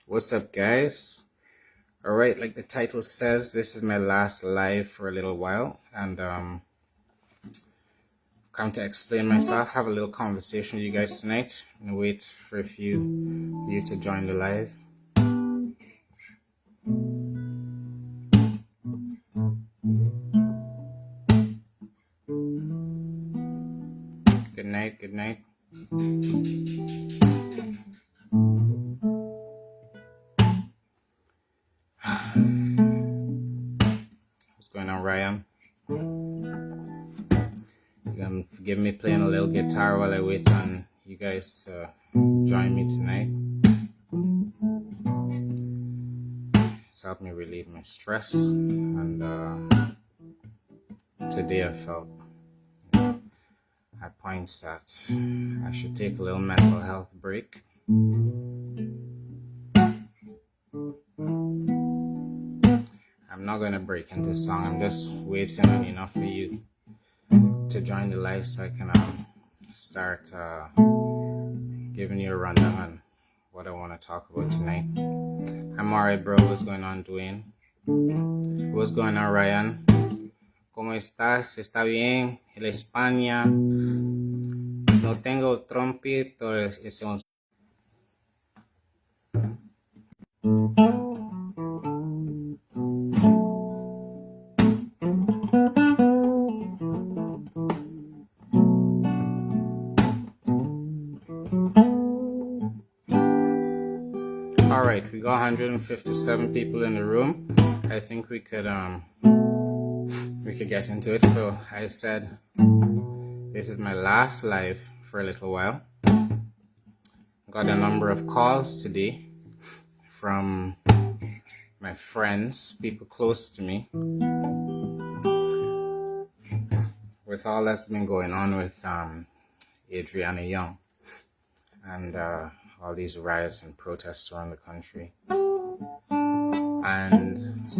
What's up, guys? All right, like the title says, this is my last live for a little while, and come to explain myself, have a little conversation with you guys tonight, and wait for a few of you to join the live. Good night, good night. What's going on, Ryan? You can forgive me playing a little guitar while I wait on you guys to join me tonight. It's helped me relieve my stress, and today I felt at points that I should take a little mental health break. I'm not going to break into song. I'm just waiting on enough for you to join the live so I can start giving you a rundown on what I want to talk about tonight. I'm alright, bro. What's going on, Dwayne? What's going on, Ryan? ¿Cómo estás? ¿Está bien? En España. No tengo trompito. Es un... Alright, we got 157 people in the room. I think we could get into it. So I said this is my last live for a little while. Got a number of calls today from my friends, people close to me, with all that's been going on with Adrianna Younge and all these riots and protests around the country. And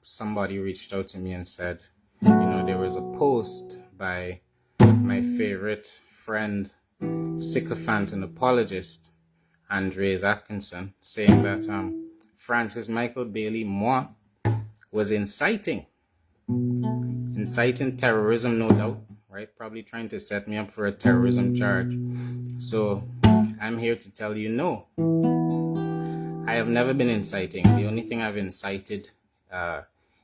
somebody reached out to me and said, you know, there was a post by my favorite friend, sycophant and apologist, Andres Atkinson, saying that Francis Michael Bailey Moore was inciting terrorism, no doubt, right? Probably trying to set me up for a terrorism charge. So I'm here to tell you, no, I have never been inciting. The only thing I've incited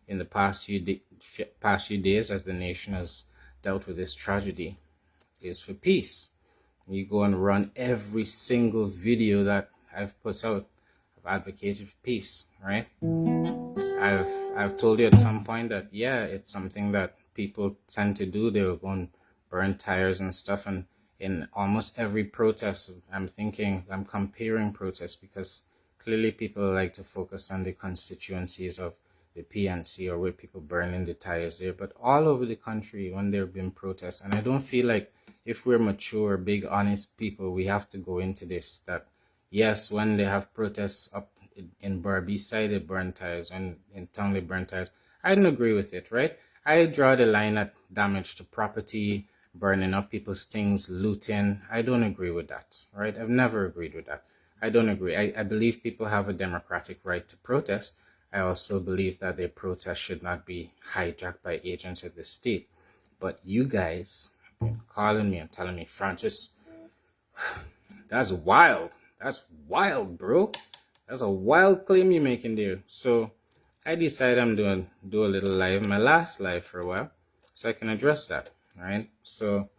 in the past few days as the nation has dealt with this tragedy is for peace. You go and run every single video that I've put out. I've advocated for peace, right? I've told you at some point that, yeah, it's something that people tend to do. They will go and burn tires and stuff. And in almost every protest, I'm comparing protests because clearly people like to focus on the constituencies of the PNC or where people burning the tires there. But all over the country, when there have been protests, and I don't feel like if we're mature, big, honest people, we have to go into this, that yes, when they have protests up in Barbicide, they burn tires, and in town they burn tires. I don't agree with it, right? I draw the line at damage to property, burning up people's things, looting. I don't agree with that, right? I've never agreed with that. I don't agree. I believe people have a democratic right to protest. I also believe that their protest should not be hijacked by agents of the state. But you guys have been calling me and telling me, Francis, that's wild. That's wild, bro. That's a wild claim you're making there. So I decided I'm do a little live, my last live for a while, so I can address that, right? So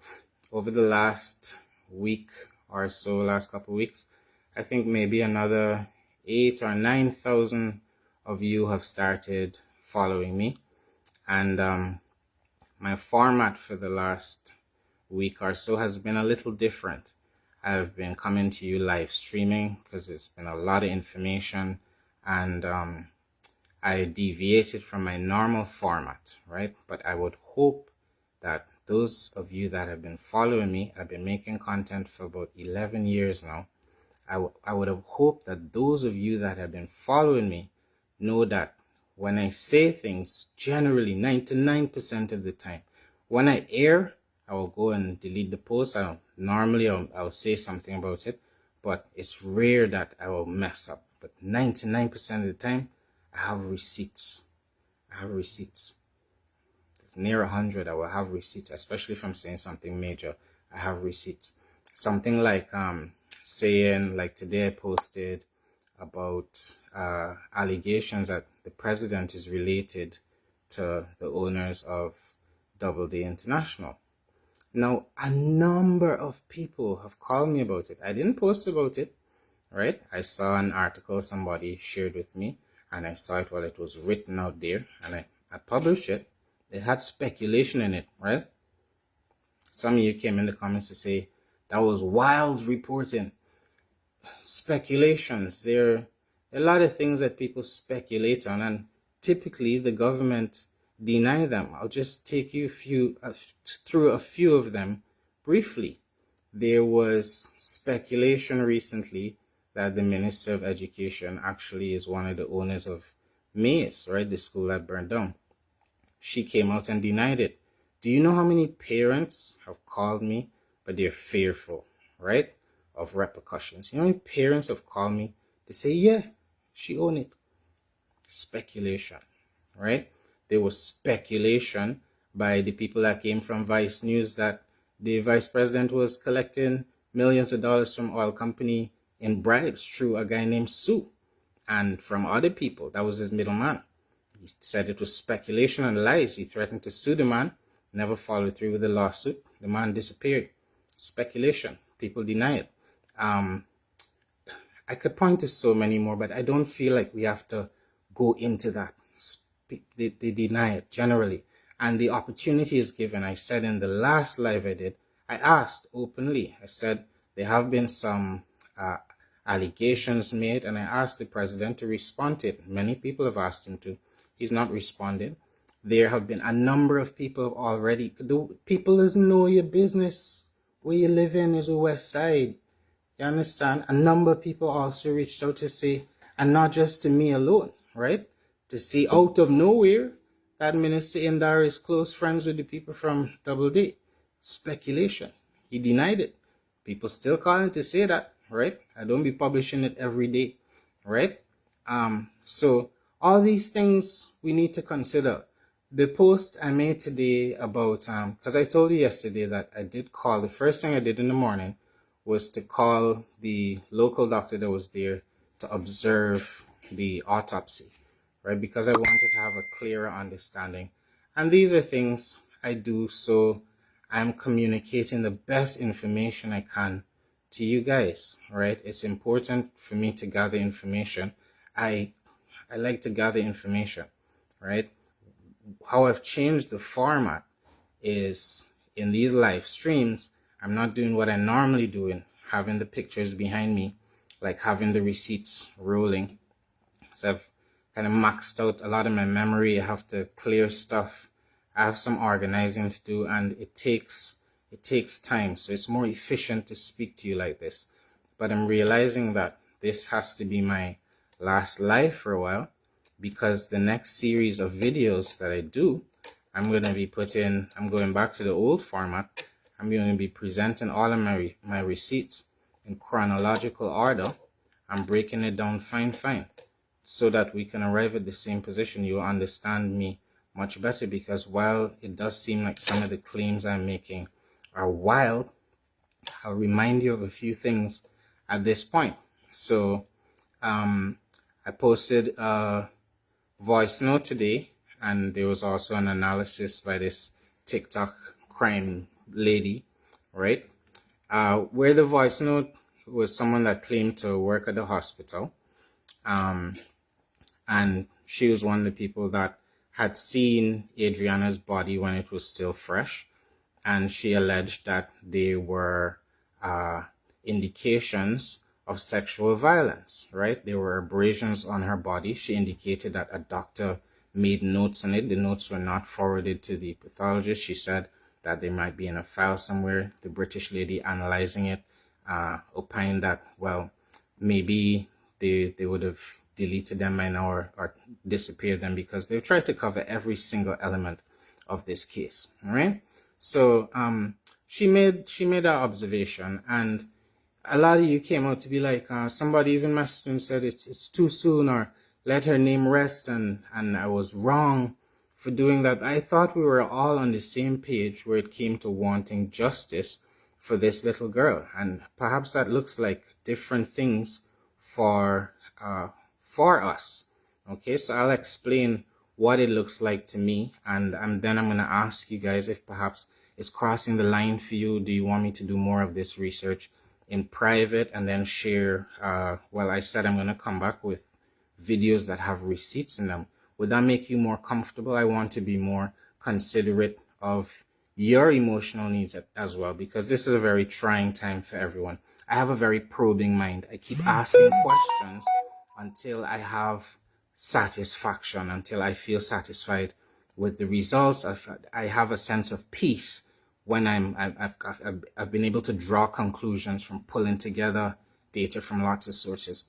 over the last week or so, last couple of weeks, I think maybe another 8,000 or 9,000 of you have started following me. And my format for the last week or so has been a little different. I've been coming to you live streaming because it's been a lot of information, and I deviated from my normal format, right? But I would hope that those of you that have been following me, I've been making content for about 11 years now. I would have hoped that those of you that have been following me know that when I say things, generally 99% of the time, when I air, I will go and delete the post. I'll say something about it. but it's rare that I will mess up. But 99% of the time, I have receipts. I have receipts. It's near 100. I will have receipts, especially if I'm saying something major. I have receipts. Something like saying, like today I posted about allegations that the president is related to the owners of Doubleday International. Now, a number of people have called me about it. I didn't post about it, right? I saw an article somebody shared with me, and I saw it while it was written out there, and I published it. It had speculation in it, right? Some of you came in the comments to say that was wild reporting. Speculations. There are a lot of things that people speculate on, and typically the government deny them. I'll just take you through a few of them briefly. There was speculation recently that the Minister of Education actually is one of the owners of Mays, right? The school that burned down. She came out and denied it. Do you know how many parents have called me, but they're fearful, right, of repercussions? You know how many parents have called me to say, yeah, she owned it. Speculation, right? There was speculation by the people that came from Vice News that the vice president was collecting millions of dollars from oil company in bribes through a guy named Sue, and from other people. That was his middleman. He said it was speculation and lies. He threatened to sue the man, never followed through with the lawsuit. The man disappeared. Speculation. People deny it. I could point to so many more, but I don't feel like we have to go into that. They deny it generally. And the opportunity is given. I said in the last live I did, I asked openly. I said there have been some allegations made, and I asked the president to respond to it. Many people have asked him to. He's not responded. There have been a number of people already. People doesn't know your business. Where you live in is the West Side. You understand? A number of people also reached out to say, and not just to me alone, right? To see out of nowhere that Minister Indar is close friends with the people from Doubleday. Speculation. He denied it. People still calling to say that, right? I don't be publishing it every day, right? So all these things we need to consider. The post I made today about, because I told you yesterday that I did call, the first thing I did in the morning was to call the local doctor that was there to observe the autopsy, right? Because I wanted to have a clearer understanding. And these are things I do so I'm communicating the best information I can to you guys, right? It's important for me to gather information. I like to gather information, right? How I've changed the format is in these live streams, I'm not doing what I normally do in having the pictures behind me, like having the receipts rolling. So I've kind of maxed out a lot of my memory. I have to clear stuff. I have some organizing to do, and it takes time. So it's more efficient to speak to you like this. But I'm realizing that this has to be my last live for a while, because the next series of videos that I do, I'm going back to the old format. I'm going to be presenting all of my receipts in chronological order. I'm breaking it down fine, so that we can arrive at the same position. You'll understand me much better, because while it does seem like some of the claims I'm making are wild, I'll remind you of a few things at this point. So I posted a voice note today, and there was also an analysis by this TikTok crime lady, right? Where the voice note was someone that claimed to work at the hospital. And she was one of the people that had seen Adrianna's body when it was still fresh. And she alleged that there were indications of sexual violence, right? There were abrasions on her body. She indicated that a doctor made notes on it. The notes were not forwarded to the pathologist. She said that they might be in a file somewhere. The British lady analyzing it opined that, well, maybe they would have deleted them by now or disappeared them, because they tried to cover every single element of this case, all right? So she made that observation, and a lot of you came out to be like, somebody even messaged and said it's too soon, or let her name rest, and I was wrong for doing that. I thought we were all on the same page where it came to wanting justice for this little girl, and perhaps that looks like different things for us. Okay, so I'll explain what it looks like to me, and then I'm gonna ask you guys if perhaps it's crossing the line for you. Do you want me to do more of this research in private and then share? Well, I said I'm gonna come back with videos that have receipts in them. Would that make you more comfortable? I want to be more considerate of your emotional needs as well, because this is a very trying time for everyone. I have a very probing mind. I keep asking questions until I have satisfaction, until I feel satisfied with the results. I have a sense of peace when I've been able to draw conclusions from pulling together data from lots of sources.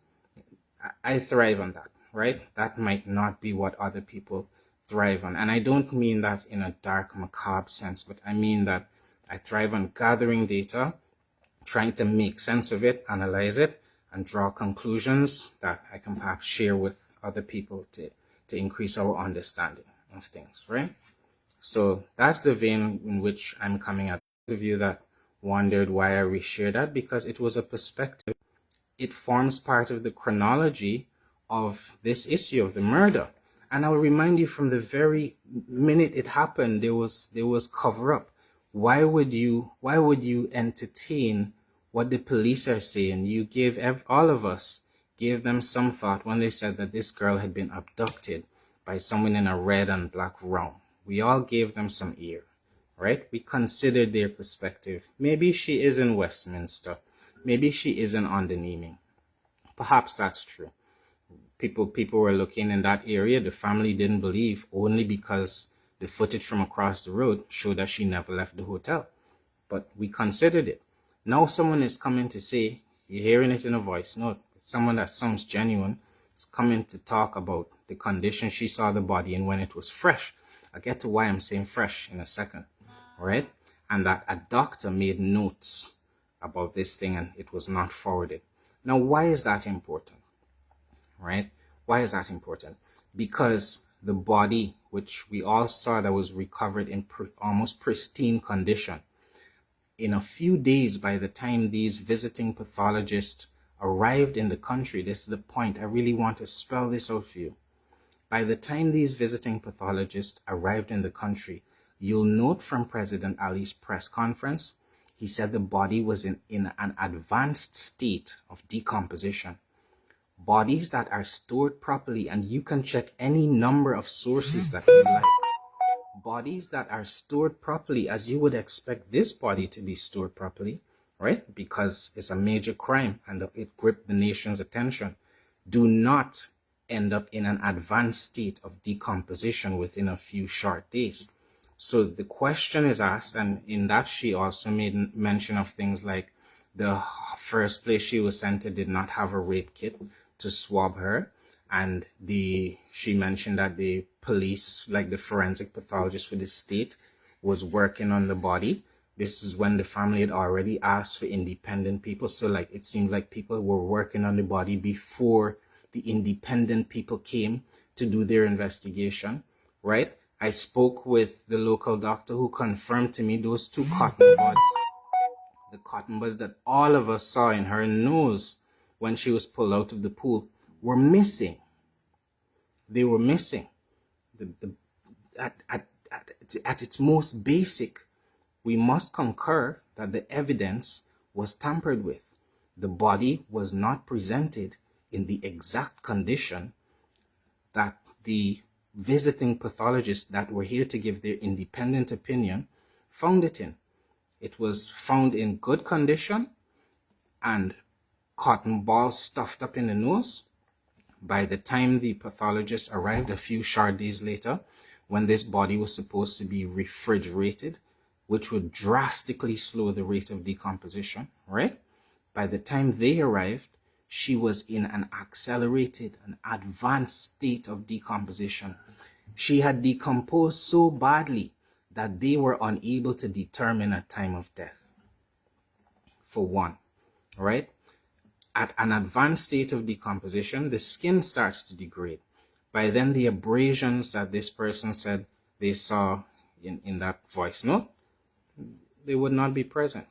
I thrive on that, right? That might not be what other people thrive on. And I don't mean that in a dark, macabre sense, but I mean that I thrive on gathering data, trying to make sense of it, analyze it, and draw conclusions that I can perhaps share with other people to increase our understanding of things, right? So that's the vein in which I'm coming at. Those of you that wondered why I reshared that, because it was a perspective. It forms part of the chronology of this issue of the murder. And I'll remind you, from the very minute it happened, there was cover up. Why would you entertain what the police are saying? You gave all of us gave them some thought when they said that this girl had been abducted by someone in a red and black round. We all gave them some ear, right? We considered their perspective. Maybe she is in Westminster. Maybe she isn't on the naming. Perhaps that's true. People were looking in that area. The family didn't believe, only because the footage from across the road showed that she never left the hotel. But we considered it. Now someone is coming to say, you're hearing it in a voice note, someone that sounds genuine is coming to talk about the condition she saw the body in when it was fresh. I'll get to why I'm saying fresh in a second, right? And that a doctor made notes about this thing and it was not forwarded. Now, why is that important, right? Why is that important? Because the body, which we all saw that was recovered in almost pristine condition, in a few days, by the time these visiting pathologists arrived in the country, this is the point, I really want to spell this out for you. By the time these visiting pathologists arrived in the country, you'll note from President Ali's press conference, he said the body was in an advanced state of decomposition. Bodies that are stored properly, and you can check any number of sources that you like. Bodies that are stored properly, as you would expect this body to be stored properly, right? Because it's a major crime and it gripped the nation's attention, do not end up in an advanced state of decomposition within a few short days. So the question is asked, and in that she also made mention of things like the first place she was sent to did not have a rape kit to swab her, and she mentioned that the police, like the forensic pathologist for the state, was working on the body. This is when the family had already asked for independent people. So like it seemed like people were working on the body before the independent people came to do their investigation, right? I spoke with the local doctor who confirmed to me those two cotton buds, the cotton buds that all of us saw in her nose when she was pulled out of the pool, were missing. They were missing. At its most basic, we must concur that the evidence was tampered with. The body was not presented in the exact condition that the visiting pathologists that were here to give their independent opinion found it in. It was found in good condition and cotton balls stuffed up in the nose. By the time the pathologist arrived a few short days later, when this body was supposed to be refrigerated, which would drastically slow the rate of decomposition, right? By the time they arrived, she was in an accelerated, an advanced state of decomposition. She had decomposed so badly that they were unable to determine a time of death, for one, right? At an advanced state of decomposition, the skin starts to degrade. By then, the abrasions that this person said they saw in that voice note, they would not be present,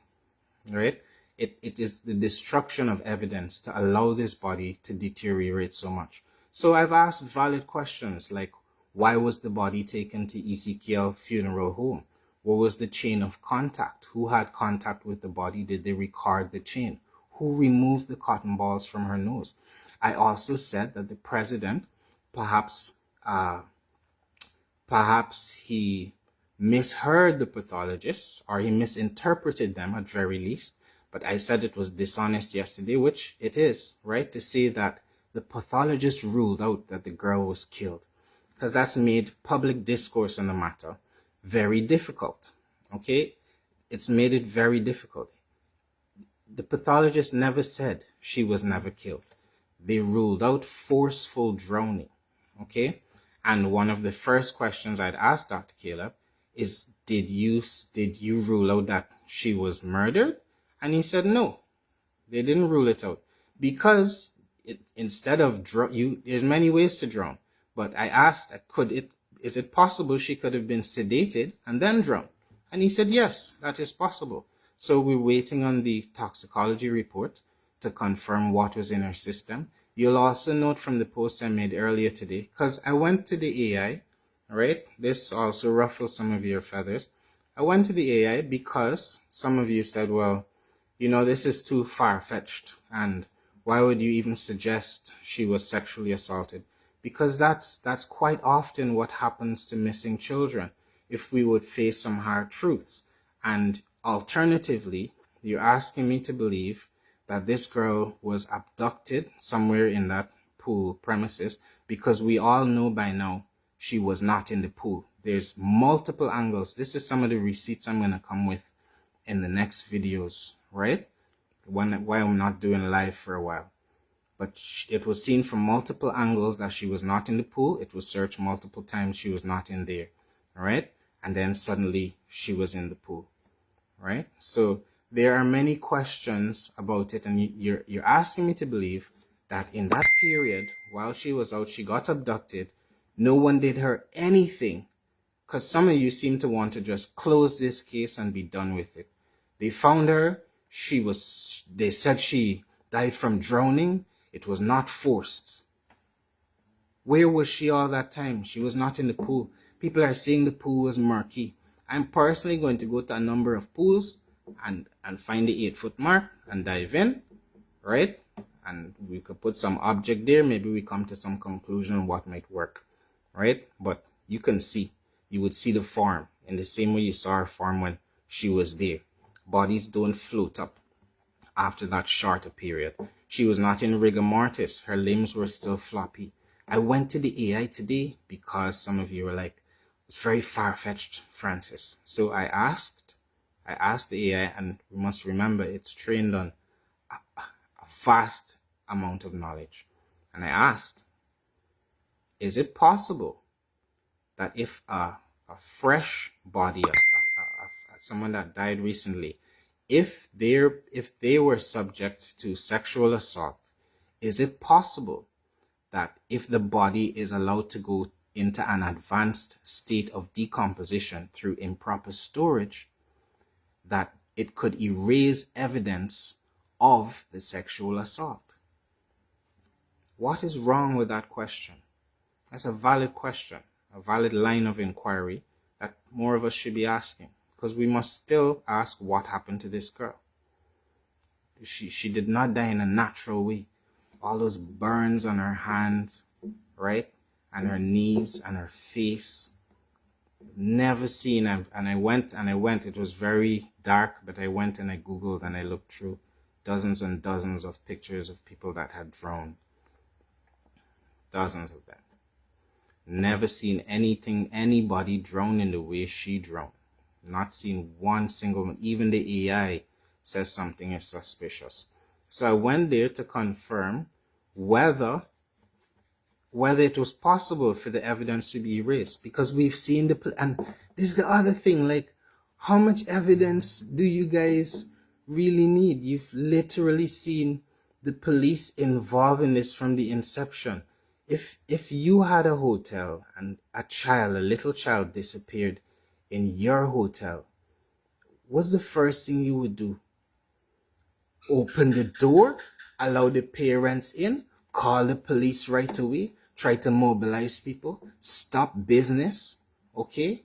right? It is the destruction of evidence to allow this body to deteriorate so much. So I've asked valid questions like, why was the body taken to Ezekiel Funeral Home? What was the chain of contact? Who had contact with the body? Did they record the chain? Who removed the cotton balls from her nose? I also said that the president, perhaps he misheard the pathologists, or he misinterpreted them at very least. But I said it was dishonest yesterday, which it is, right? To say that the pathologist ruled out that the girl was killed, because that's made public discourse on the matter very difficult, okay? It's made it very difficult. The pathologist never said she was never killed. They ruled out forceful drowning, okay? And one of the first questions I'd asked Dr. Caleb is, did you rule out that she was murdered? And he said no, they didn't rule it out, because instead of there's many ways to drown. But I asked, is it possible she could have been sedated and then drowned? And he said yes, that is possible. So we're waiting on the toxicology report to confirm what was in her system. You'll also note from the post I made earlier today, because I went to the AI, right? This also ruffled some of your feathers. I went to the AI because some of you said, well, this is too far-fetched, and why would you even suggest she was sexually assaulted? Because that's quite often what happens to missing children, if we would face some hard truths. And alternatively, you're asking me to believe that this girl was abducted somewhere in that pool premises, because we all know by now she was not in the pool. There's multiple angles. This is some of the receipts I'm going to come with in the next videos, right? Why I'm not doing live for a while. But it was seen from multiple angles that she was not in the pool. It was searched multiple times. She was not in there, all right? And then suddenly she was in the pool, right? So there are many questions about it, and you're asking me to believe that in that period, while she was out, she got abducted, no one did her anything, because some of you seem to want to just close this case and be done with it. They found her, they said she died from drowning. It was not forced. Where was she all that time? She was not in the pool. People are saying the pool was murky. I'm personally going to go to a number of pools and find the 8-foot mark and dive in, right? And we could put some object there. Maybe we come to some conclusion on what might work, right? But you can see, you would see the form in the same way you saw her form when she was there. Bodies don't float up after that shorter period. She was not in rigor mortis. Her limbs were still floppy. I went to the AI today because some of you were like, it's very far-fetched, Francis. So I asked the AI, and we must remember it's trained on a vast amount of knowledge. And I asked, is it possible that if a fresh body, someone that died recently, if they were subject to sexual assault, is it possible that if the body is allowed to go into an advanced state of decomposition through improper storage, that it could erase evidence of the sexual assault? What is wrong with that question? That's a valid question, a valid line of inquiry that more of us should be asking, because we must still ask what happened to this girl. She did not die in a natural way. All those burns on her hands, right? And her knees and her face. Never seen. And I went. It was very dark, but I went and I Googled and I looked through dozens and dozens of pictures of people that had drowned. Dozens of them. Never seen anybody drown in the way she drowned. Not seen one single one. Even the AI says something is suspicious. So I went there to confirm whether it was possible for the evidence to be erased, because we've seen and this is the other thing, like, how much evidence do you guys really need. You've literally seen the police involved in this from the inception. If you had a hotel and a little child disappeared in your hotel, what's the first thing you would do? Open the door, allow the parents in, call the police right away, try to mobilize people, stop business, okay?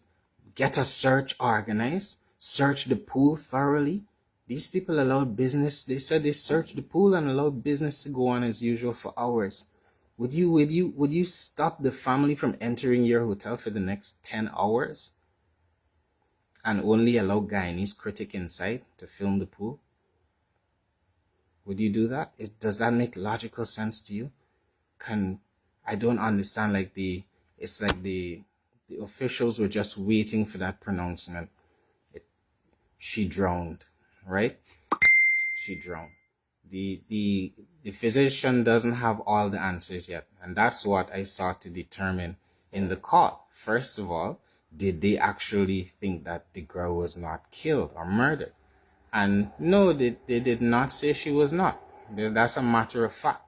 Get a search organized, search the pool thoroughly. These people allowed business, they said they searched the pool and allowed business to go on as usual for hours. Would you stop the family from entering your hotel for the next 10 hours and only allow Guyanese critic inside to film the pool? Would you do that? Does that make logical sense to you? I don't understand. It's like the officials were just waiting for that pronouncement. She drowned, right? She drowned. The physician doesn't have all the answers yet, and that's what I sought to determine in the call. First of all, did they actually think that the girl was not killed or murdered? And no, they did not say she was not. That's a matter of fact.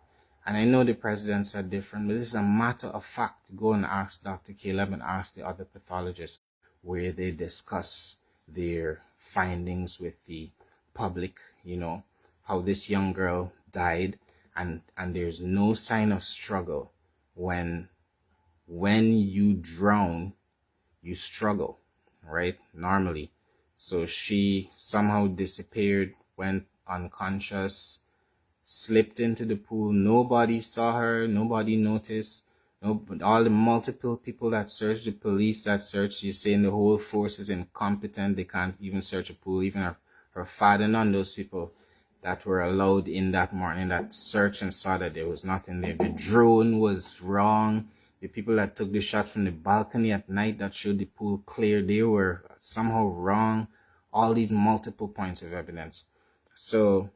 And I know the presidents are different, but this is a matter of fact. Go and ask Dr. Caleb and ask the other pathologists where they discuss their findings with the public, how this young girl died, and there's no sign of struggle. When you drown, you struggle, right? Normally. So she somehow disappeared, went unconscious, slipped into the pool. Nobody saw her. Nobody noticed. No, but all the multiple people that searched, the police that searched, you're saying the whole force is incompetent. They can't even search a pool. Even her father, none of those people that were allowed in that morning that searched and saw that there was nothing there. The drone was wrong. The people that took the shot from the balcony at night that showed the pool clear, they were somehow wrong. All these multiple points of evidence. So,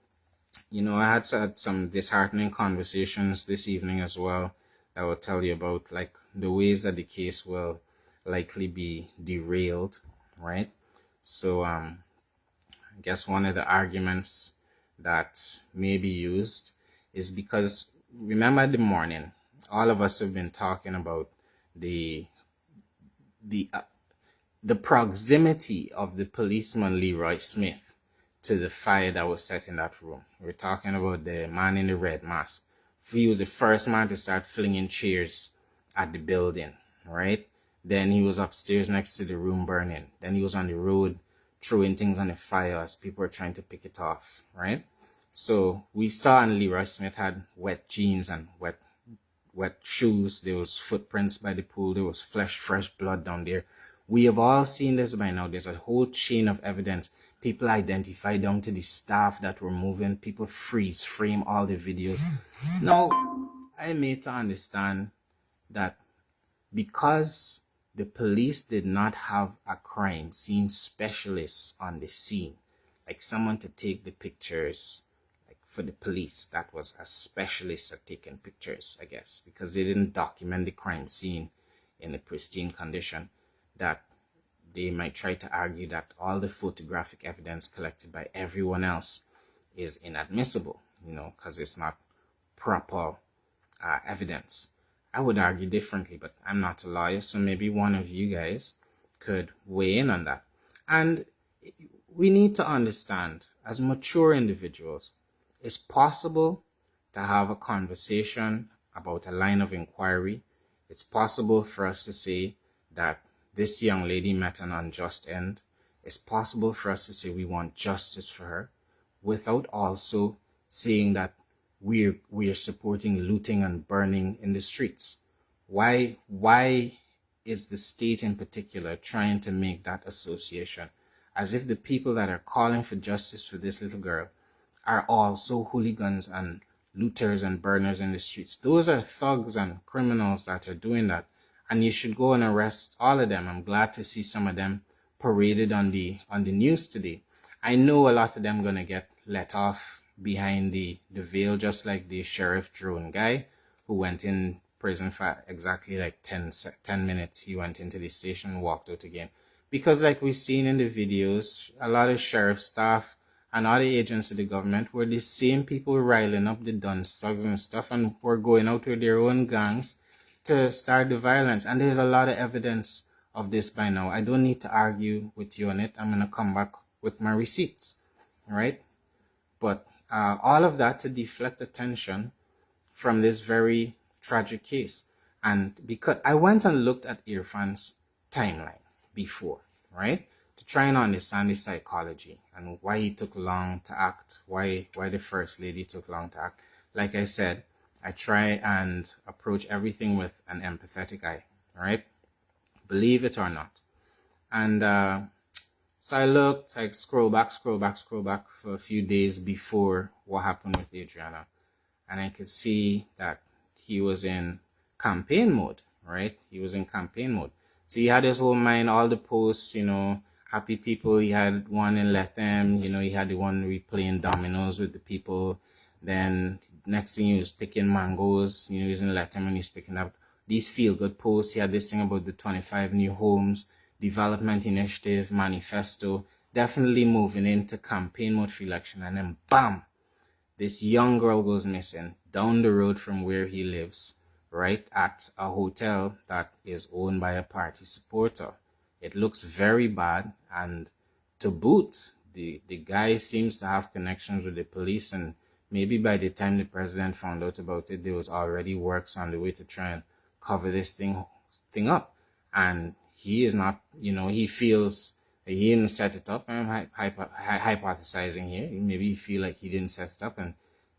I had some disheartening conversations this evening as well that will tell you about like the ways that the case will likely be derailed, right? So, I guess one of the arguments that may be used is because remember the morning, all of us have been talking about the proximity of the policeman Leroy Smith to the fire that was set in that room. We're talking about the man in the red mask. He was the first man to start flinging chairs at the building, right? Then he was upstairs next to the room burning. Then he was on the road throwing things on the fire as people were trying to pick it off, right? So we saw, and Leroy Smith had wet jeans and wet shoes. There was footprints by the pool. There was fresh blood down there. We have all seen this by now. There's a whole chain of evidence. People identify down to the staff that were moving. People freeze frame all the videos. Now, I made to understand that because the police did not have a crime scene specialist on the scene, like someone to take the pictures, like for the police, that was a specialist at taking pictures, I guess, because they didn't document the crime scene in a pristine condition, that they might try to argue that all the photographic evidence collected by everyone else is inadmissible, because it's not proper evidence. I would argue differently, but I'm not a lawyer, so maybe one of you guys could weigh in on that. And we need to understand, as mature individuals, it's possible to have a conversation about a line of inquiry. It's possible for us to say that this young lady met an unjust end. It's possible for us to say we want justice for her without also saying that we're supporting looting and burning in the streets. Why is the state in particular trying to make that association as if the people that are calling for justice for this little girl are also hooligans and looters and burners in the streets? Those are thugs and criminals that are doing that, and you should go and arrest all of them. I'm glad to see some of them paraded on the news today. I know a lot of them gonna get let off behind the veil, just like the Sheriff Drone guy who went in prison for exactly like 10 minutes. He went into the station and walked out again. Because like we've seen in the videos, a lot of sheriff staff and other agents of the government were the same people riling up the dunce thugs and stuff, and were going out with their own gangs to start the violence. And there's a lot of evidence of this by now. I don't need to argue with you on it. I'm going to come back with my receipts, right? But all of that to deflect attention from this very tragic case. And because I went and looked at Irfan's timeline before, right, to try and understand his psychology and why he took long to act, why the first lady took long to act. Like I said, I try and approach everything with an empathetic eye, right? Believe it or not. And so I looked, I scroll back for a few days before what happened with Adrianna. And I could see that he was in campaign mode, right? He was in campaign mode. So he had his whole mind, all the posts, happy people. He had one in Lethem, he had the one replaying dominoes with the people. Then next thing he was picking mangoes, he was in Lethem and he's picking up these feel-good posts. He had this thing about the 25 new homes, development initiative, manifesto, definitely moving into campaign mode for election. And then bam, this young girl goes missing down the road from where he lives, right at a hotel that is owned by a party supporter. It looks very bad, and to boot, the guy seems to have connections with the police, and maybe by the time the president found out about it, there was already works on the way to try and cover this thing up. And he is not, he feels he didn't set it up. I'm hypothesizing here. Maybe you feel like he didn't set it up, and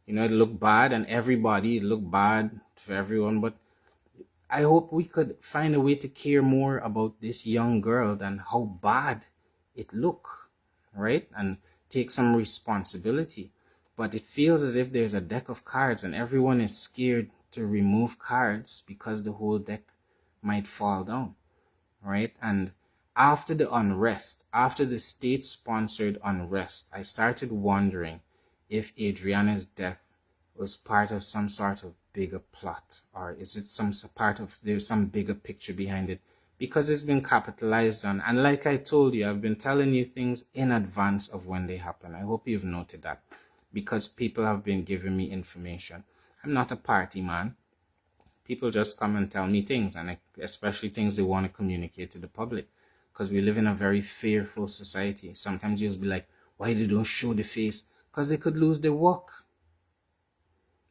it looked bad, and it looked bad for everyone. But I hope we could find a way to care more about this young girl than how bad it looked, right? And take some responsibility. But it feels as if there's a deck of cards, and everyone is scared to remove cards because the whole deck might fall down, right? And after the unrest, after the state-sponsored unrest, I started wondering if Adrianna's death was part of some sort of bigger plot, or is it there's some bigger picture behind it, because it's been capitalized on. And like I told you, I've been telling you things in advance of when they happen. I hope you've noted that, because people have been giving me information. I'm not a party man. People just come and tell me things, and especially things they want to communicate to the public, because we live in a very fearful society. Sometimes you'll be like, why they don't show the face? Because they could lose their work.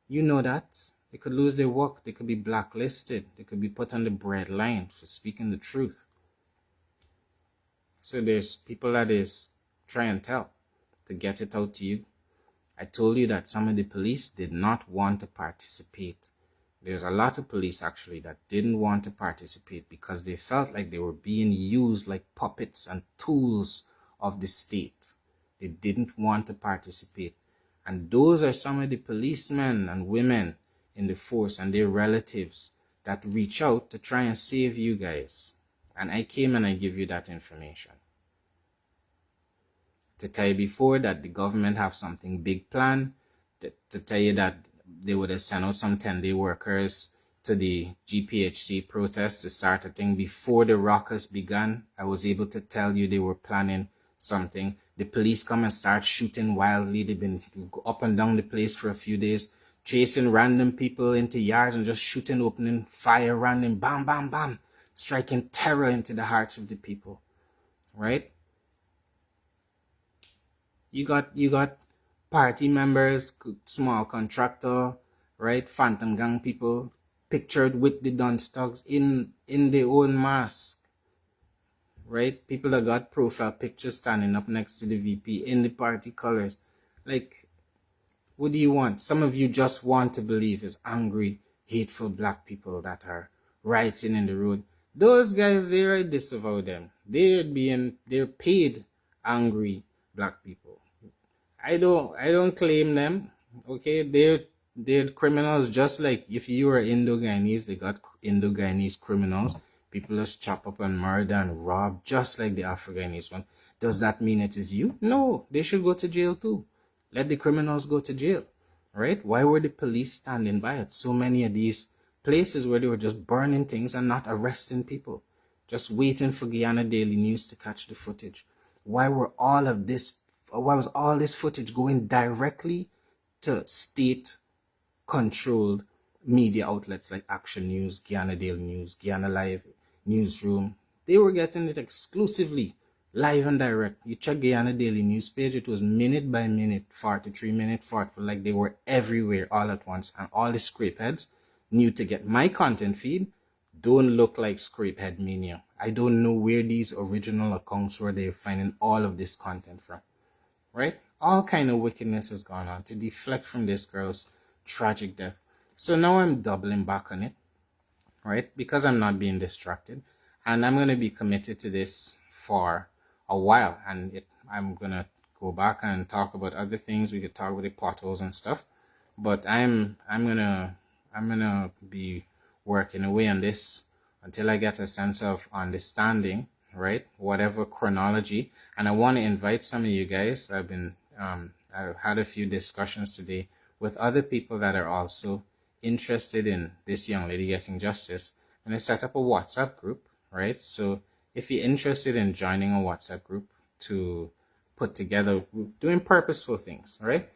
You know that. They could lose their work. They could be blacklisted. They could be put on the bread line for speaking the truth. So there's people that is try and tell to get it out to you. I told you that some of the police did not want to participate. There's a lot of police actually that didn't want to participate because they felt like they were being used like puppets and tools of the state. They didn't want to participate. And those are some of the policemen and women in the force and their relatives that reach out to try and save you guys. And I came and I give you that information. To tell you before that the government have something big planned, to tell you that they would have sent out some 10-day workers to the GPHC protest to start a thing before the rockers began. I was able to tell you they were planning something. The police come and start shooting wildly. They've been up and down the place for a few days, chasing random people into yards and just shooting, opening fire, random, bam, bam, bam, striking terror into the hearts of the people, right? You got party members, small contractor, right? Phantom gang people pictured with the dunce thugs in their own mask, right? People that got profile pictures standing up next to the VP in the party colors. Like, what do you want? Some of you just want to believe it's angry, hateful black people that are rioting in the road. Those guys, they disavow them. They're paid angry black people. I don't claim them. Okay, they're criminals. Just like if you were Indo-Guyanese, they got Indo-Guyanese criminals. People just chop up and murder and rob, just like the Afro-Guyanese one. Does that mean it is you? No, they should go to jail too. Let the criminals go to jail, right? Why were the police standing by at so many of these places where they were just burning things and not arresting people, just waiting for Guyana Daily News to catch the footage? Why were all of this why was all this footage going directly to state-controlled media outlets like Action News, Guyana Daily News, Guyana Live, Newsroom? They were getting it exclusively, live and direct. You check Guyana Daily News page, it was minute by minute, 43-minute fart, for like they were everywhere all at once. And all the scrapeheads knew to get my content feed don't look like scrapehead mania. I don't know where these original accounts were they're finding all of this content from, right? All kind of wickedness has gone on to deflect from this girl's tragic death. So now I'm doubling back on it, right? Because I'm not being distracted. And I'm going to be committed to this for a while. And I'm going to go back and talk about other things. We could talk about the potholes and stuff. But I'm gonna be working away on this until I get a sense of understanding, right? Whatever chronology. And I want to invite some of you guys. I've had a few discussions today with other people that are also interested in this young lady getting justice. And I set up a WhatsApp group, right? So if you're interested in joining a WhatsApp group to put together, doing purposeful things, right?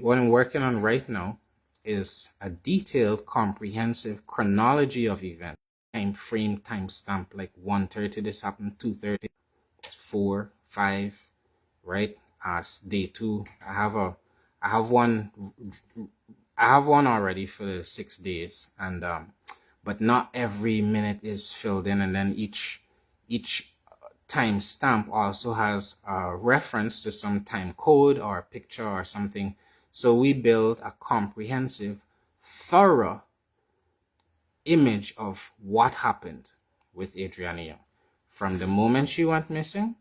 What I'm working on right now is a detailed, comprehensive chronology of events. Time frame, time stamp, like 1:30 this happened, 2:30, 4, 5, right? Day 2. I have one already for the 6 days, and but not every minute is filled in, and then each time stamp also has a reference to some time code or a picture or something. So we build a comprehensive, thorough image of what happened with Adrianna Younge from the moment she went missing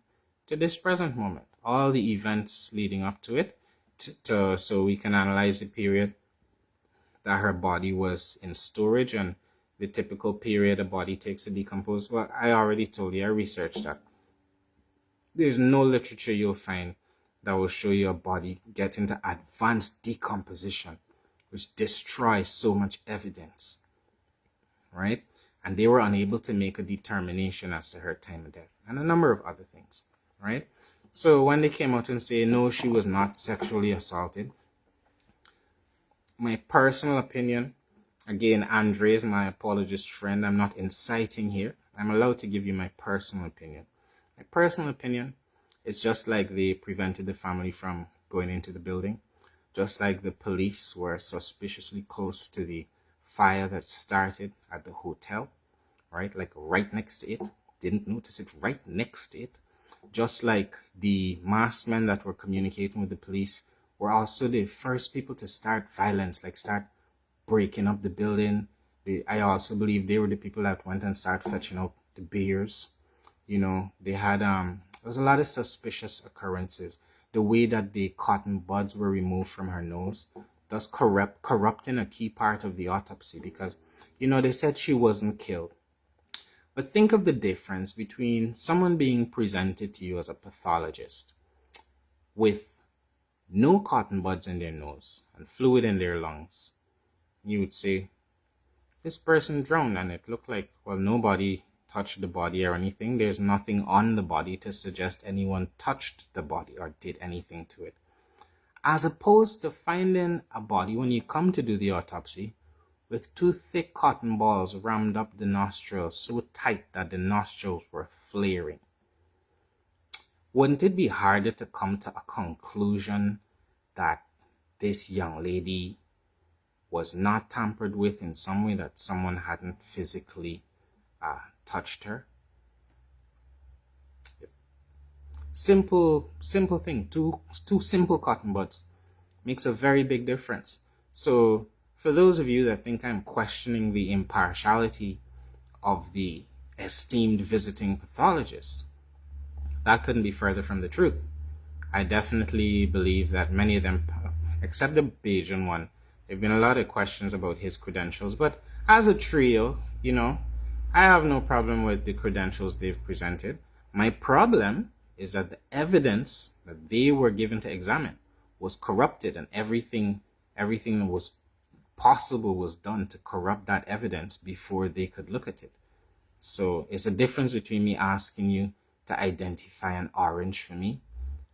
to this present moment, all the events leading up to it, so we can analyze the period that her body was in storage and the typical period a body takes to decompose. Well, I already told you, I researched that. There's no literature you'll find that will show you a body get into advanced decomposition, which destroys so much evidence, right? And they were unable to make a determination as to her time of death and a number of other things, right? So when they came out and say, no, she was not sexually assaulted, my personal opinion, again, Andre is my apologist friend. I'm not inciting here. I'm allowed to give you my personal opinion. My personal opinion is just like they prevented the family from going into the building, just like the police were suspiciously close to the fire that started at the hotel, right? Like right next to it. Didn't notice it right next to it. Just like the masked men that were communicating with the police were also the first people to start violence, like start breaking up the building. I also believe they were the people that went and started fetching out the beers. You know, they had there was a lot of suspicious occurrences. The way that the cotton buds were removed from her nose, thus corrupting a key part of the autopsy, because, you know, they said she wasn't killed. But think of the difference between someone being presented to you as a pathologist with no cotton buds in their nose and fluid in their lungs. You would say, this person drowned, and it looked like, well, nobody touched the body or anything. There's nothing on the body to suggest anyone touched the body or did anything to it. As opposed to finding a body, when you come to do the autopsy, with 2 thick cotton balls rammed up the nostrils so tight that the nostrils were flaring. Wouldn't it be harder to come to a conclusion that this young lady was not tampered with in some way, that someone hadn't physically touched her? Simple thing. Two simple cotton buds makes a very big difference. So for those of you that think I'm questioning the impartiality of the esteemed visiting pathologist, that couldn't be further from the truth. I definitely believe that many of them, except the Bajan one, there have been a lot of questions about his credentials. But as a trio, you know, I have no problem with the credentials they've presented. My problem is that the evidence that they were given to examine was corrupted, and everything that was possible was done to corrupt that evidence before they could look at it. So it's a difference between me asking you to identify an orange for me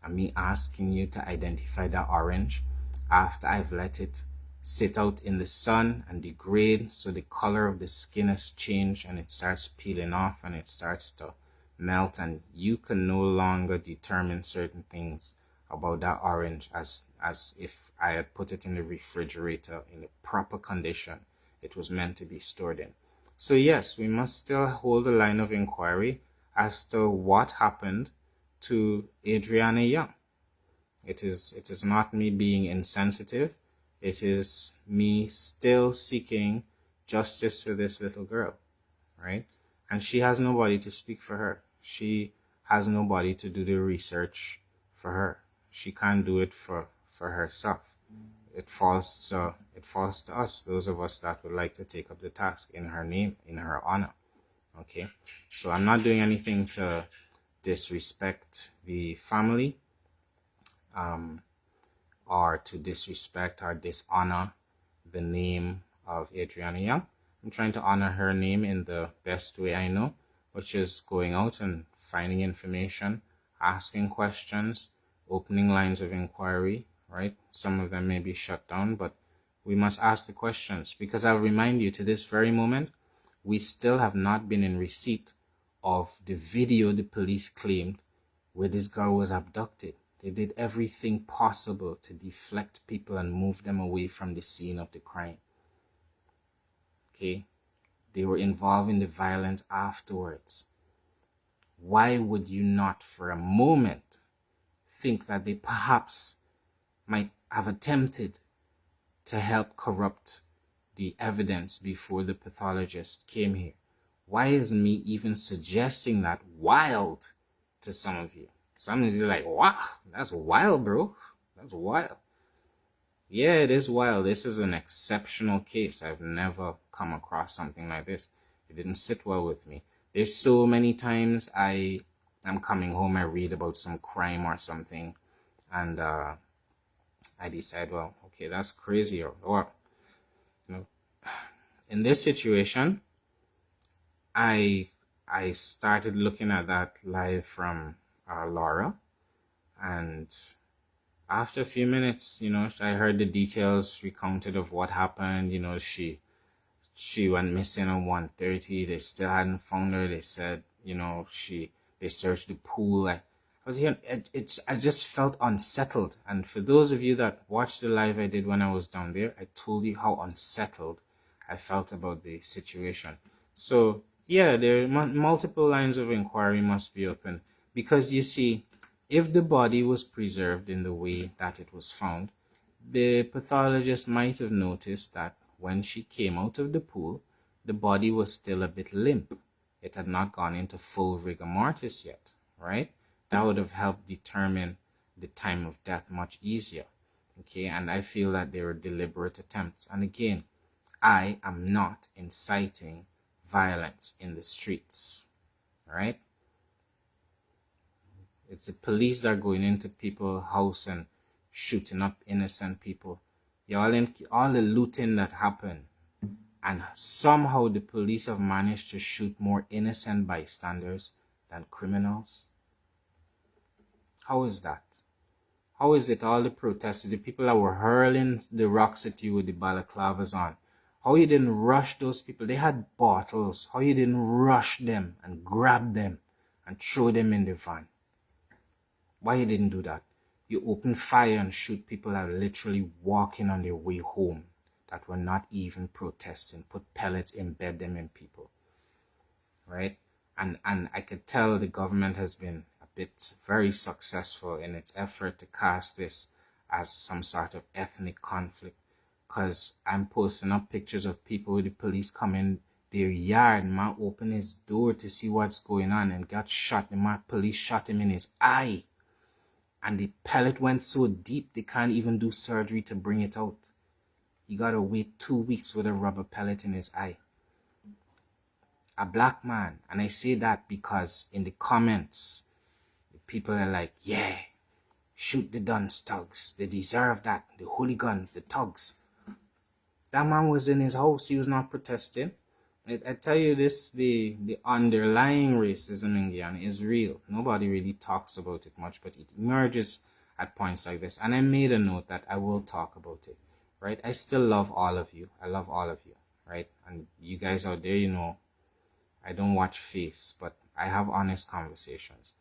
and me asking you to identify that orange after I've let it sit out in the sun and degrade, so the color of the skin has changed and it starts peeling off and it starts to melt, and you can no longer determine certain things about that orange as if I had put it in the refrigerator in the proper condition it was meant to be stored in. So yes, we must still hold the line of inquiry as to what happened to Adrianna Younge. It is not me being insensitive. It is me still seeking justice for this little girl, right? And she has nobody to speak for her. She has nobody to do the research for her. She can't do it for herself. It falls to us, those of us that would like to take up the task in her name, in her honor. Okay, so I'm not doing anything to disrespect the family, or to disrespect or dishonor the name of Adrianna Younge. I'm trying to honor her name in the best way I know, which is going out and finding information, asking questions, opening lines of inquiry, right? Some of them may be shut down, but we must ask the questions, because I'll remind you, to this very moment, we still have not been in receipt of the video the police claimed where this girl was abducted. They did everything possible to deflect people and move them away from the scene of the crime. Okay? They were involved in the violence afterwards. Why would you not for a moment think that they perhaps might have attempted to help corrupt the evidence before the pathologist came here? Why is me even suggesting that wild to some of you? Some of you are like, wow, that's wild, bro. That's wild. Yeah, it is wild. This is an exceptional case. I've never come across something like this. It didn't sit well with me. There's so many times I'm coming home, I read about some crime or something, and I decide, well, okay, that's crazy, or you know, in this situation, I started looking at that live from Laura, and after a few minutes, I heard the details recounted of what happened. She went missing at 1:30. They still hadn't found her. They said, they searched the pool. I was here. I just felt unsettled. And for those of you that watched the live I did when I was down there, I told you how unsettled I felt about the situation. So yeah, there are multiple lines of inquiry must be open, because you see, if the body was preserved in the way that it was found, the pathologist might have noticed that when she came out of the pool, the body was still a bit limp. It had not gone into full rigor mortis yet, right? That would have helped determine the time of death much easier. Okay, and I feel that they were deliberate attempts. And again, I am not inciting violence in the streets, right? It's the police that are going into people's house and shooting up innocent people. All the looting that happened, and somehow the police have managed to shoot more innocent bystanders than criminals. How is that? How is it all the protesters, the people that were hurling the rocks at you with the balaclavas on, how you didn't rush those people? They had bottles. How you didn't rush them and grab them and throw them in the van? Why you didn't do that? You open fire and shoot people that are literally walking on their way home, that were not even protesting. Put pellets, embed them in people, right? And I could tell the government has been a bit very successful in its effort to cast this as some sort of ethnic conflict, because I'm posting up pictures of people with the police come in their yard, man open his door to see what's going on and got shot. The police shot him in his eye. And the pellet went so deep, they can't even do surgery to bring it out. He got to wait 2 weeks with a rubber pellet in his eye. A black man. And I say that because in the comments, people are like, yeah, shoot the Duns thugs. They deserve that. The hooligans, the thugs. That man was in his house. He was not protesting. I tell you this, the underlying racism in Guyana is real. Nobody really talks about it much, but it emerges at points like this. And I made a note that I will talk about it, right? I still love all of you. I love all of you, right? And you guys out there, I don't watch face, but I have honest conversations.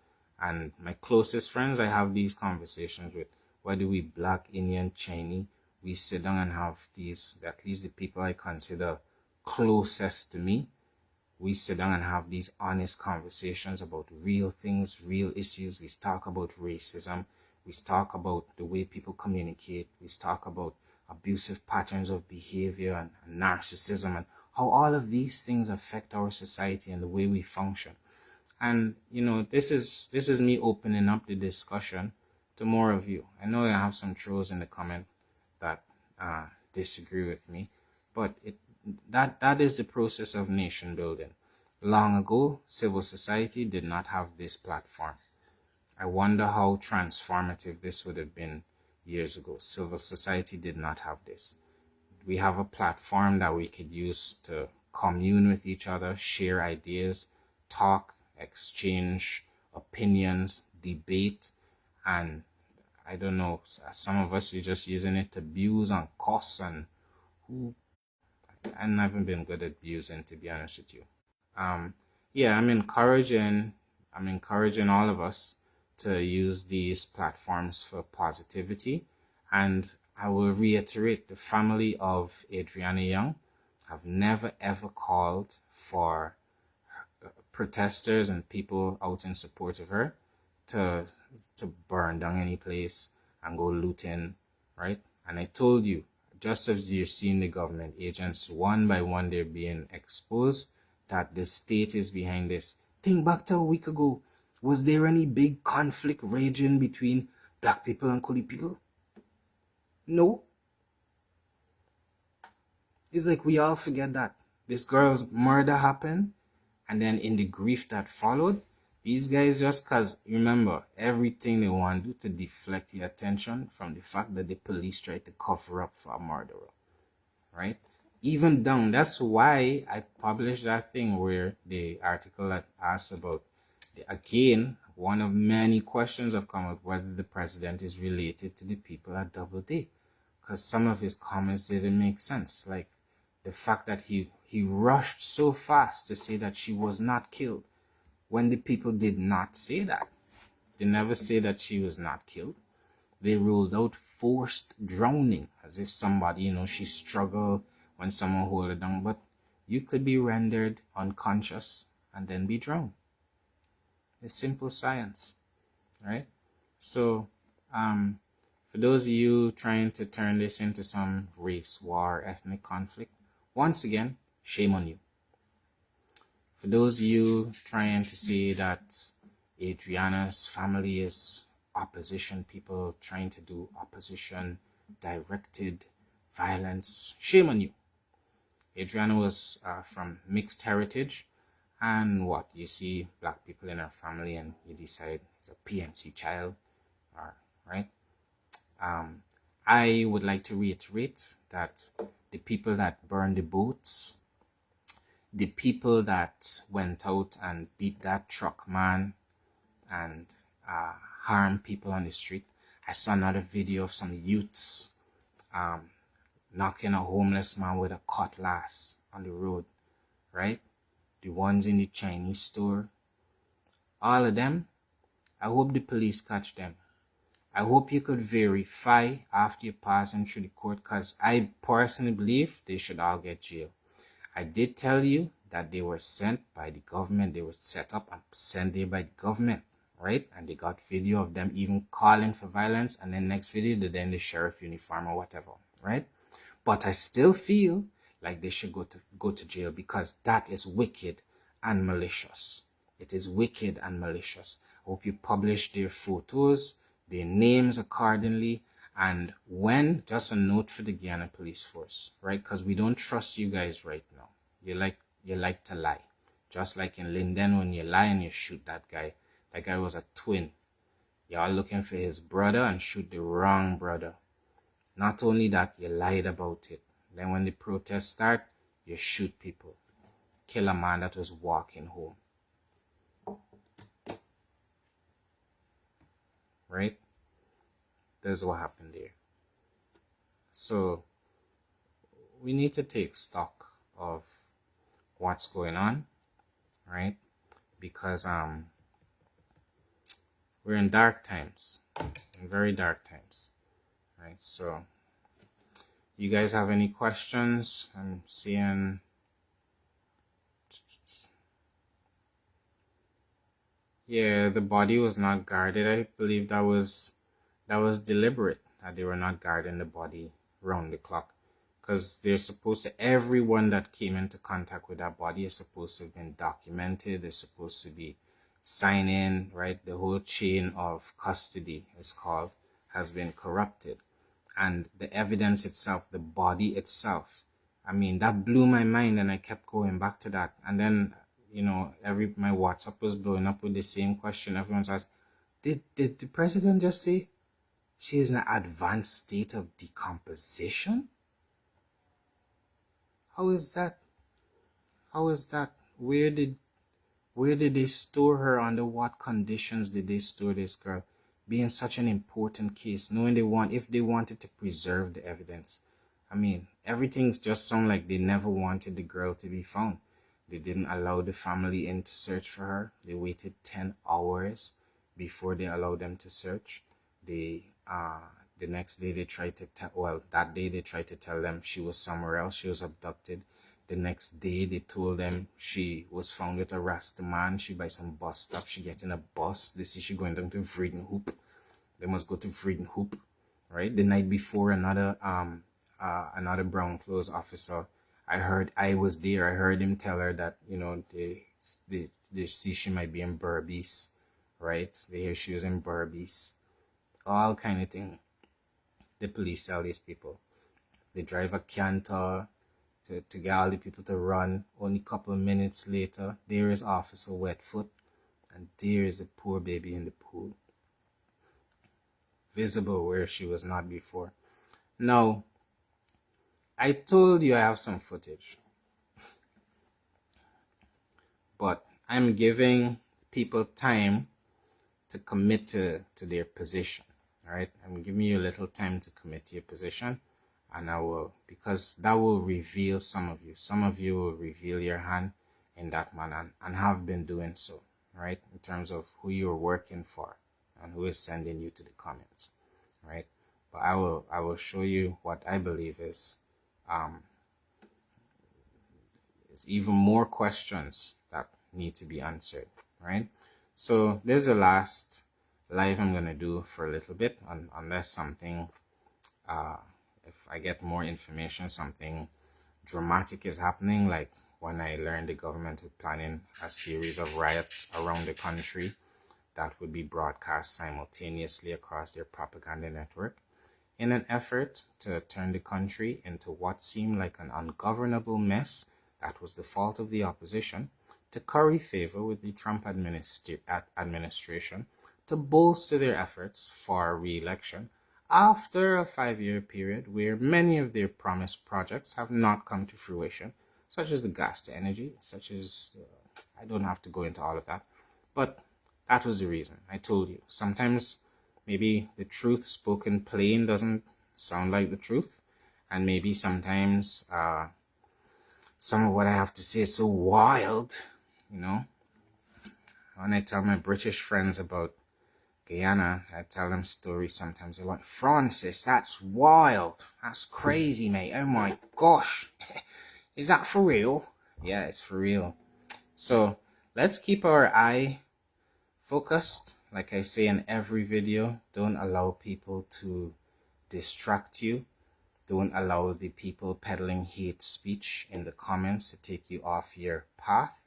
And my closest friends, I have these conversations with. Whether we black, Indian, Chinese, we sit down and have these, at least the people I consider closest to me, we sit down and have these honest conversations about real things, real issues. We talk about racism. We talk about the way people communicate. We talk about abusive patterns of behavior and narcissism and how all of these things affect our society and the way we function. And this is me opening up the discussion to more of you. I know I have some trolls in the comment that disagree with me, but that is the process of nation building. Long ago, civil society did not have this platform. I wonder how transformative this would have been years ago. Civil society did not have this. We have a platform that we could use to commune with each other, share ideas, talk, exchange opinions, debate, and I don't know, some of us are just using it to abuse and cuss, and I've never been good at abusing, to be honest with you. Yeah, I'm encouraging all of us to use these platforms for positivity. And I will reiterate, the family of Adrianna Younge have never ever called for protesters and people out in support of her to burn down any place and go looting, right? And I told you, just as you're seeing the government agents one by one, they're being exposed, that the state is behind this. Think back to a week ago. Was there any big conflict raging between black people and colored people? No. It's like we all forget that. This girl's murder happened, and then in the grief that followed, these guys just, because remember, everything they want to do to deflect the attention from the fact that the police tried to cover up for a murderer, right? Even down, that's why I published that thing where the article that asks about, again, one of many questions have come up, whether the president is related to the people at Double Day. Because some of his comments didn't make sense. Like the fact that he rushed so fast to say that she was not killed, when the people did not say that. They never say that she was not killed. They ruled out forced drowning, as if somebody, she struggled when someone hold her down. But you could be rendered unconscious and then be drowned. It's simple science, right? So, for those of you trying to turn this into some race war, ethnic conflict, once again, shame on you. For those of you trying to say that Adrianna's family is opposition people trying to do opposition directed violence, shame on you. Adrianna was from mixed heritage, and what you see black people in her family and you decide it's a PMC child, right? I would like to reiterate that the people that burned the boats, the people that went out and beat that truck man and harmed people on the street. I saw another video of some youths knocking a homeless man with a cutlass on the road, right? The ones in the Chinese store. All of them, I hope the police catch them. I hope you could verify after you're passing through the court, because I personally believe they should all get jail. I did tell you that they were sent by the government. They were set up and sent there by the government, right? And they got video of them even calling for violence, and then next video they're in the sheriff uniform or whatever, right? But I still feel like they should go to jail, because that is wicked and malicious. It is wicked and malicious. I hope you publish their photos, their names accordingly. And when, just a note for the Guyana Police Force, right? Because we don't trust you guys right now. You like to lie. Just like in Linden, when you lie and you shoot that guy. That guy was a twin. Y'all looking for his brother and shoot the wrong brother. Not only that, you lied about it. Then when the protests start, you shoot people. kill a man that was walking home. Right? That's what happened there. So we need to take stock of what's going on, right? Because we're in dark times, in very dark times, right? So you guys have any questions? I'm seeing yeah, the body was not guarded. I believe that was deliberate, that they were not guarding the body round the clock, because they're supposed to, everyone that came into contact with that body is supposed to have been documented. They're supposed to be signing, right? The whole chain of custody is called, has been corrupted. And the evidence itself, the body itself, I mean, that blew my mind, and I kept going back to that. And then, you know, my WhatsApp was blowing up with the same question. Everyone's asked, did the president just say she is in an advanced state of decomposition? How is that? How is that? Where did they store her? Under what conditions did they store this girl? Being such an important case, knowing if they wanted to preserve the evidence. I mean, everything's just sound like they never wanted the girl to be found. They didn't allow the family in to search for her. They waited 10 hours before they allowed them to search. The next day they tried to that day they tried to tell them she was somewhere else. She was abducted. The next day they told them she was found with a Rasta man. She by some bus stop. She get in a bus. They see she going down to Vredenhoop. They must go to Vredenhoop, right? The night before, another brown clothes officer, I was there. I heard him tell her that, you know, they see she might be in Berbice, right? They hear she was in Berbice. All kind of thing. The police tell these people. They drive a canter to get all the people to run. Only a couple of minutes later, there is Officer Wetfoot, and there is a poor baby in the pool, visible where she was not before. Now, I told you I have some footage, but I'm giving people time to commit to their position. All right, I'm giving you a little time to commit to your position, and I will, because that will reveal some of you. Some of you will reveal your hand in that manner, and have been doing so, right? In terms of who you're working for and who is sending you to the comments, right? But I will show you what I believe is even more questions that need to be answered, right? So this is the last live I'm gonna do for a little bit, unless something, if I get more information, something dramatic is happening, like when I learned the government is planning a series of riots around the country that would be broadcast simultaneously across their propaganda network, in an effort to turn the country into what seemed like an ungovernable mess that was the fault of the opposition, to curry favor with the Trump administration, to bolster their efforts for re-election after a 5-year period where many of their promised projects have not come to fruition, such as the gas to energy, such as, I don't have to go into all of that, but that was the reason. I told you, sometimes maybe the truth spoken plain doesn't sound like the truth, and maybe sometimes some of what I have to say is so wild, you know. When I tell my British friends about Guyana, I tell them stories sometimes. They're like, Francis, that's wild. That's crazy, mate. Oh my gosh. Is that for real? Yeah, it's for real. So let's keep our eye focused. Like I say in every video, don't allow people to distract you. Don't allow the people peddling hate speech in the comments to take you off your path.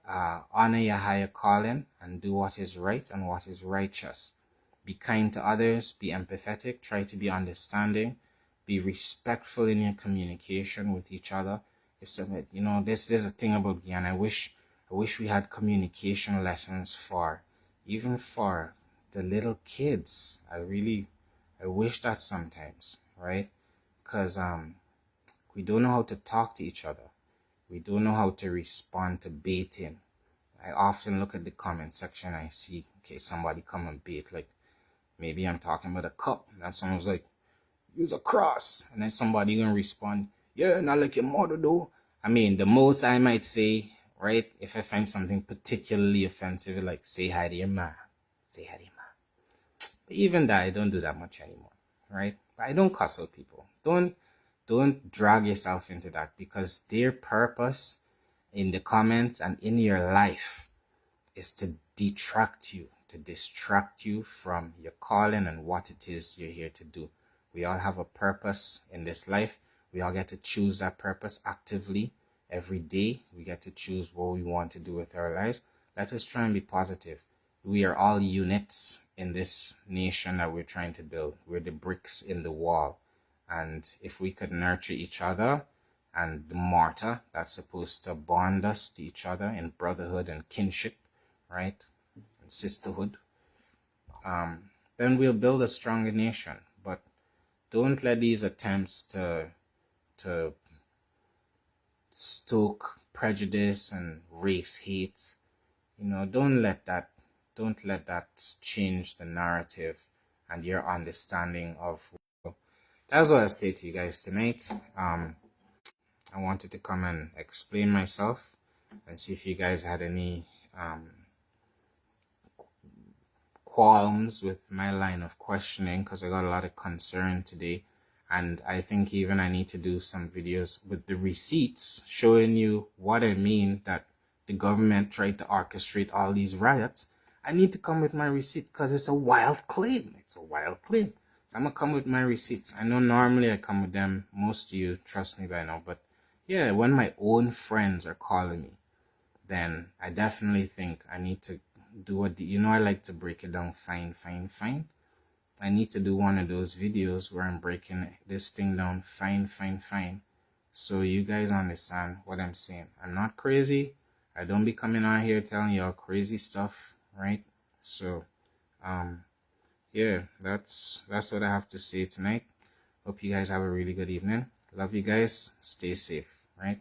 Honor your higher calling and do what is right and what is righteous. Be kind to others, be empathetic, try to be understanding, be respectful in your communication with each other. If somebody, you know, there's a thing about Guyana. I wish we had communication lessons even for the little kids. I wish that sometimes, right? Because we don't know how to talk to each other. We don't know how to respond to baiting. I often look at the comment section. I see, okay, somebody come and bait. Like, maybe I'm talking about a cup, and someone's like, use a cross. And then somebody gonna respond, yeah, not like your mother though. I mean, the most I might say, right, if I find something particularly offensive, like, say hi to your ma. Say hi to your ma. But even that, I don't do that much anymore, right? But I don't cuss out people. Don't drag yourself into that, because their purpose in the comments and in your life is to detract you, to distract you from your calling and what it is you're here to do. We all have a purpose in this life. We all get to choose that purpose actively every day. We get to choose what we want to do with our lives. Let us try and be positive. We are all units in this nation that we're trying to build. We're the bricks in the wall. And if we could nurture each other and the mortar that's supposed to bond us to each other in brotherhood and kinship, right, and sisterhood, then we'll build a stronger nation. But don't let these attempts to stoke prejudice and race hate, don't let that change the narrative and your understanding of. That's what I say to you guys tonight. I wanted to come and explain myself and see if you guys had any qualms with my line of questioning, because I got a lot of concern today. And I think even I need to do some videos with the receipts showing you what I mean that the government tried to orchestrate all these riots. I need to come with my receipts because it's a wild claim. It's a wild claim. So I'm going to come with my receipts. I know normally I come with them. Most of you trust me by now. But yeah, when my own friends are calling me, then I definitely think I need to do what, I like to break it down fine. I need to do one of those videos where I'm breaking this thing down fine. So you guys understand what I'm saying. I'm not crazy. I don't be coming out here telling y'all crazy stuff, right? So, yeah, that's what I have to say tonight. Hope you guys have a really good evening. Love you guys. Stay safe, right?